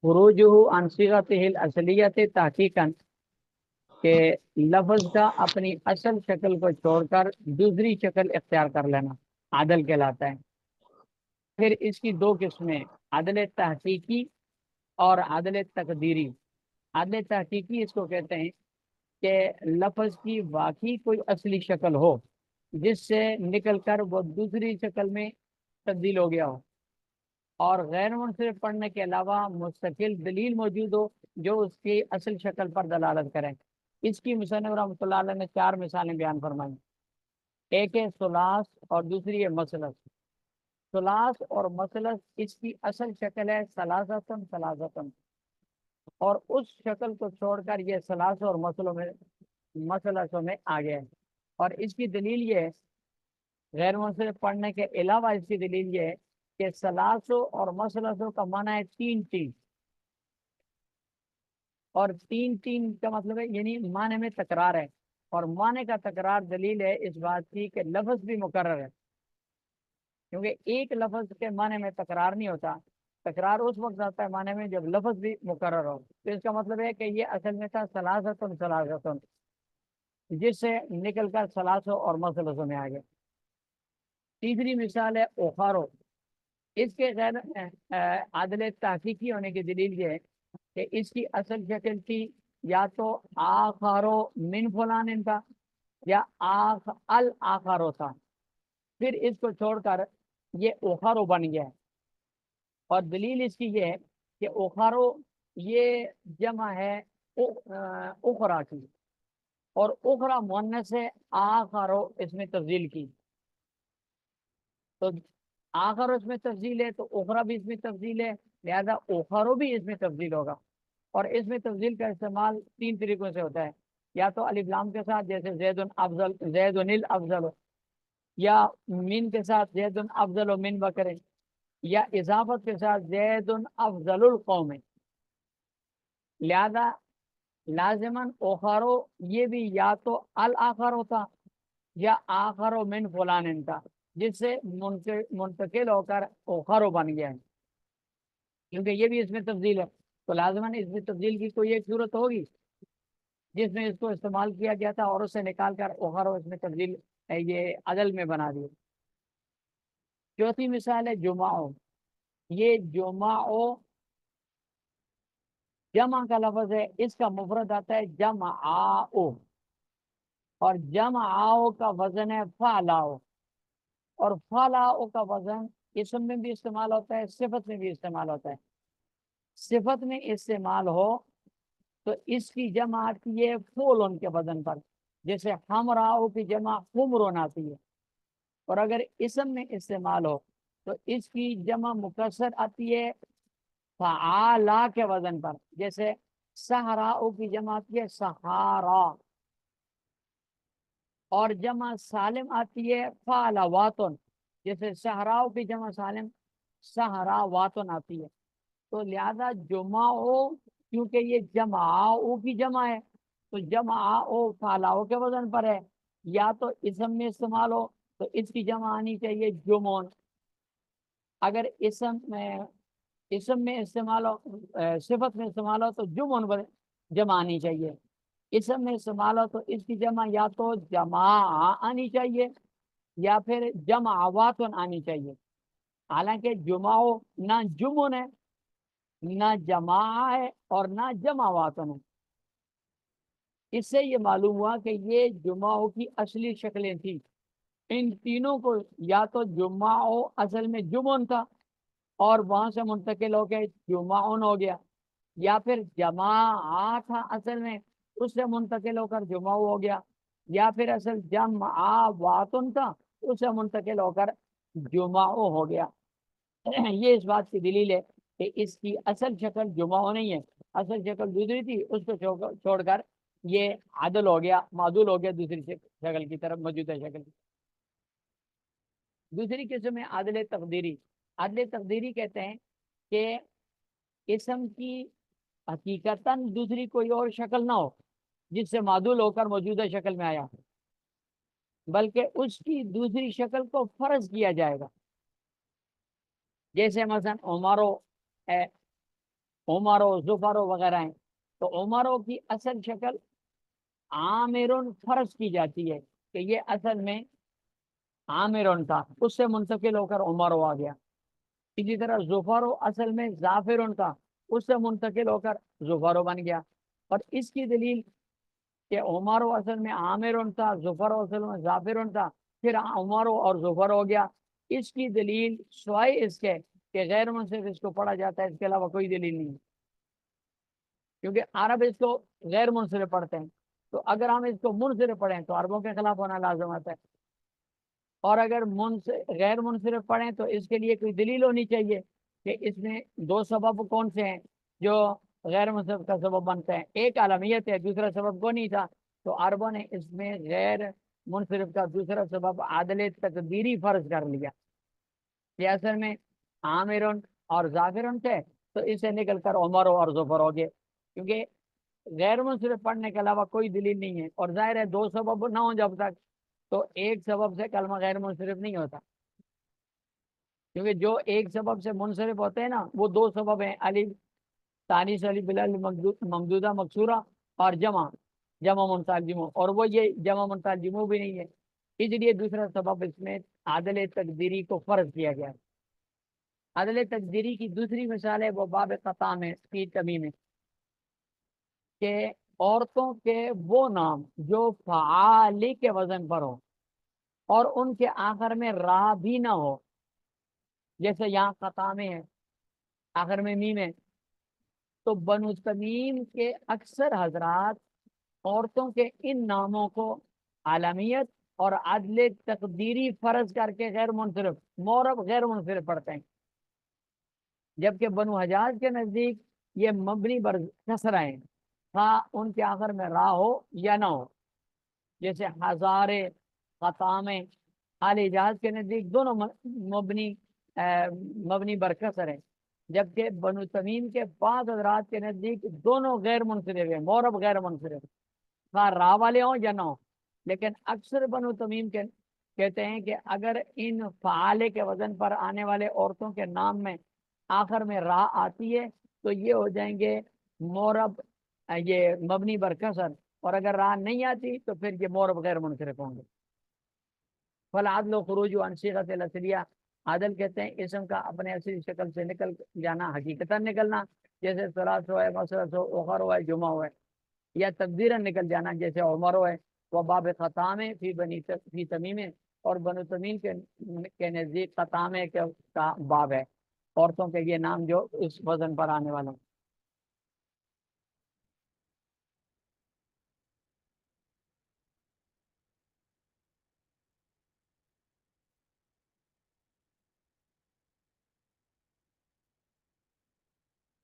खुरूजुहु अन सिगतिहिल असलियत तहकीकन, के लफ्ज का अपनी असल शक्ल को छोड़कर दूसरी शक्ल इख्तियार कर लेना आदल कहलाता है। फिर इसकी दो किस्में, आदल तहकीकी और आदल तकदीरी। आदल तहकीकी इसको कहते हैं कि लफ्ज की वाकई कोई असली शक्ल हो जिससे निकल कर वो दूसरी शक्ल में तब्दील हो गया हो, और गैर मुनसरिफ पढ़ने के अलावा मुस्तकिल दलील मौजूद हो जो उसकी असल शक्ल पर दलालत करें। इसकी मुसन्निफ रहमतुल्लाह अलैह ने चार मिसालें बयान फरमाई। एक है सुलास और दूसरी है मसलस। सुलास और मसलस, इसकी असल शक्ल है सलासतन सलासतन, और उस शक्ल को छोड़कर ये सलास और मसलसों में आ गया है। और इसकी दलील ये है, गैर मुनसरिफ पढ़ने के अलावा इसकी दलील ये है कि सलासों और मसलसों का माना है तीन तीन, और तीन तीन का मतलब है यानी माने में तकरार है, और माने का तकरार दलील है इस बात की कि लफ्ज भी मुकर्रर है, क्योंकि एक लफ्ज के माने में तकरार नहीं होता। तकरार उस वक्त आता है माने में जब लफ्ज भी मुकर्रर हो। तो इसका मतलब है कि ये असल में था सलासतुन सलासतुन, जिससे निकल कर सलासों और मसलसों में आ गए। तीसरी मिसाल है उखारो। इसके गैर आदल तहकीकी होने की दलील ये है कि इसकी असल शक्ल थी या तो आखारो मिन फलान इनका, या आख अल आखारो था, फिर इसको छोड़कर ये उखारो बन गया है। और दलील इसकी ये है कि उखारो ये जमा है उखरा की, और उखरा मुअन्नस से आखारो इसमें तब्दील की। तो आखर उसमें तब्दील है तो उखरा भी इसमें तब्दील है, लिहाजा उखरो भी इसमें तब्दील होगा। और इसमें तब्दील का इस्तेमाल तीन तरीकों से होता है, या तो अलिफ लाम के साथ जैसे जैदुन अफजल जैदुनिल अफजल, या मिन के साथ जैदुन अफजल मिन बकरे, या इजाफत के साथ जैदुन अफजलुल कौम। लिहाजा लाजिमन ओखारो ये भी या तो अल आखर होता या आखरो मिन फुलान था, जिससे मुंतकिल होकर ओखरो बन गया है, क्योंकि ये भी इसमें तब्दील है। तो लाजमन इसमें तब्दील की कोई एक सूरत होगी जिसमें इसको इस्तेमाल किया गया था, और उसे निकाल कर ओखरो इसमें तब्दील ये अदल में बना दिया। चौथी मिसाल है जुमाओ। ये जुमाओ जमा का लफ्ज है, इसका मुफरद आता है जमाओ, और जमाओ का वजन है फालाओ, और फालाओ का वजन इसम में भी इस्तेमाल होता है, सिफत में भी इस्तेमाल होता है। सिफत में इस्तेमाल हो तो इसकी जमा आती है फूलन के वजन पर, जैसे हमराओ की जमा हुमरुन आती है। और अगर इसम में इस्तेमाल हो तो इसकी जमा मुकसर आती है फ़आला के वजन पर, जैसे सहराओ की जमा आती है सहारा, और जमा सालिम आती है फाला वातन, जैसे सहराओ की जमा सालिम सहरा वातन आती है। तो लिहाजा जुमाओ, क्योंकि ये जमाओ की जमा है तो जमाओ फालाओ के वजन पर है, या तो इसम में इस्तेमाल हो तो इसकी जमा आनी चाहिए जुमोन। अगर इसम में इस्तेमाल हो सिफत में इस्तेमाल हो तो जुमोन पर जमा आनी चाहिए। इसम में इस्तेमाल हो तो इसकी जमा या तो जमा आनी चाहिए या फिर जमावातन आनी चाहिए। हालांकि जुमाओ ना जुमन है, ना जमा है, और ना जमावातन है। इससे ये मालूम हुआ कि ये जुमाओ की असली शक्लें थी। इन तीनों को या तो जुमाओ असल में जुमन था और वहां से मुंतकिल होकर जुमाउन हो गया, या फिर जमा था असल में, उससे मुंतकिल होकर जुमाऊ हो गया, या फिर असल जमा वातुन था उससे मुंतकिल होकर जुमाऊ हो गया। ये इस बात की दलील है कि इसकी असल शक्ल जुमाओ नहीं है, असल शक्ल दूसरी थी, उसको छोड़कर ये आदल हो गया, मादुल हो गया दूसरी शक्ल की तरफ, मौजूदा शक्ल की। दूसरी किस्म है आदल तकदीरी। आदल तकदीरी कहते हैं کہ اسم کی حقیقتاً دوسری کوئی اور شکل نہ ہو جس سے معدول ہو کر موجودہ شکل میں آیا، بلکہ اس کی دوسری شکل کو فرض کیا جائے گا. جیسے مثلا عمرو زفرو وغیرہ ہیں، تو عمرو کی اصل شکل عامرن فرض کی جاتی ہے کہ یہ اصل میں عامرن تھا، اس سے منتقل ہو کر عمرو آ گیا. اسی طرح زفرو اصل میں ظافرن تھا، اس سے منتقل ہو کر زفرو بن گیا. اور اس کی دلیل کہ عمرو اصل میں عامرن تھا، زفرو اصل میں ظافرن تھا، پھر عمرو اور زفر ہو گیا. اس کی دلیل سوائے اس کے کہ غیر منصرف اس کو پڑھا جاتا ہے، اس کے علاوہ کوئی دلیل نہیں، کیونکہ عرب اس کو غیر منصرف پڑھتے ہیں. تو اگر ہم اس کو منصرف پڑھیں تو عربوں کے خلاف ہونا لازم آتا ہے، اور اگر غیر منصرف پڑھیں تو اس کے لیے کوئی دلیل ہونی چاہیے کہ اس میں دو سبب کون سے ہیں جو غیر منصرف کا سبب بنتے ہیں. ایک عالمیت ہے، دوسرا سبب کو نہیں تھا. تو عربوں نے اس میں غیر منصرف کا دوسرا سبب عادل تقدیری فرض کر لیا کہ اصل میں عامرن اور ظافرن تھے، تو اسے نکل کر عمر اور ظفر ہو گئے. کیونکہ غیر منصرف پڑھنے کے علاوہ کوئی دلیل نہیں ہے، اور ظاہر ہے دو سبب نہ ہوں جب تک تو ایک سبب سے کلمہ غیر منصرف نہیں ہوتا، کیونکہ جو ایک سبب سے منصرف ہوتے ہیں نا وہ دو سبب ہیں، الف تانیث الف بالالف ممدودہ مکسورہ اور جمع منتجمو، اور وہ یہ جمع منتجمو بھی نہیں ہے. اس لیے دوسرا سبب اس میں عادل تقدیری کو فرض کیا گیا. عادل تقدیری کی دوسری مثال ہے وہ باب قطع میں فی تمیم، کہ عورتوں کے وہ نام جو فعالی کے وزن پر ہو اور ان کے آخر میں را بھی نہ ہو، جیسے یہاں قطع میں ہے، آخر میں میم ہے. تو بنو تمیم کے اکثر حضرات عورتوں کے ان ناموں کو عالمیت اور عدل تقدیری فرض کر کے غیر منصرف مورب غیر منصرف پڑھتے ہیں، جبکہ بنو حجاز کے نزدیک یہ مبنی بر کسرہ ہیں، ہاں ان کے آخر میں را ہو یا نہ ہو. جیسے ہزارے قطامے آل حجاز کے نزدیک دونوں مبنی بر کسر ہیں، جبکہ بنو تمیم کے بعض حضرات کے نزدیک دونوں غیر منصرف ہیں، مورب غیر منصرف، ہاں را والے ہوں یا نہ ہوں. لیکن اکثر بنو تمیم کے کہتے ہیں کہ اگر ان فعالے کے وزن پر آنے والے عورتوں کے نام میں آخر میں را آتی ہے تو یہ ہو جائیں گے مورب، یہ مبنی بر کسر، اور اگر را نہیں آتی تو پھر یہ مورب غیر منصرف ہوں گے. فالعدل خروج عن صیغۃ الاصلیہ، عادل کہتے ہیں اسم کا اپنے اصلی شکل سے نکل جانا، حقیقتاً نکلنا، جیسے ثلاث ہے، مسرت ہو، اخر ہو، جمعہ ہو، یا تقدیراً نکل جانا جیسے عمر ہو ہے. وہ باب قطامے فی تمیم، اور بنو تمیم کے نزدیک قطامے کا باب ہے، عورتوں کے یہ نام جو اس وزن پر آنے والے.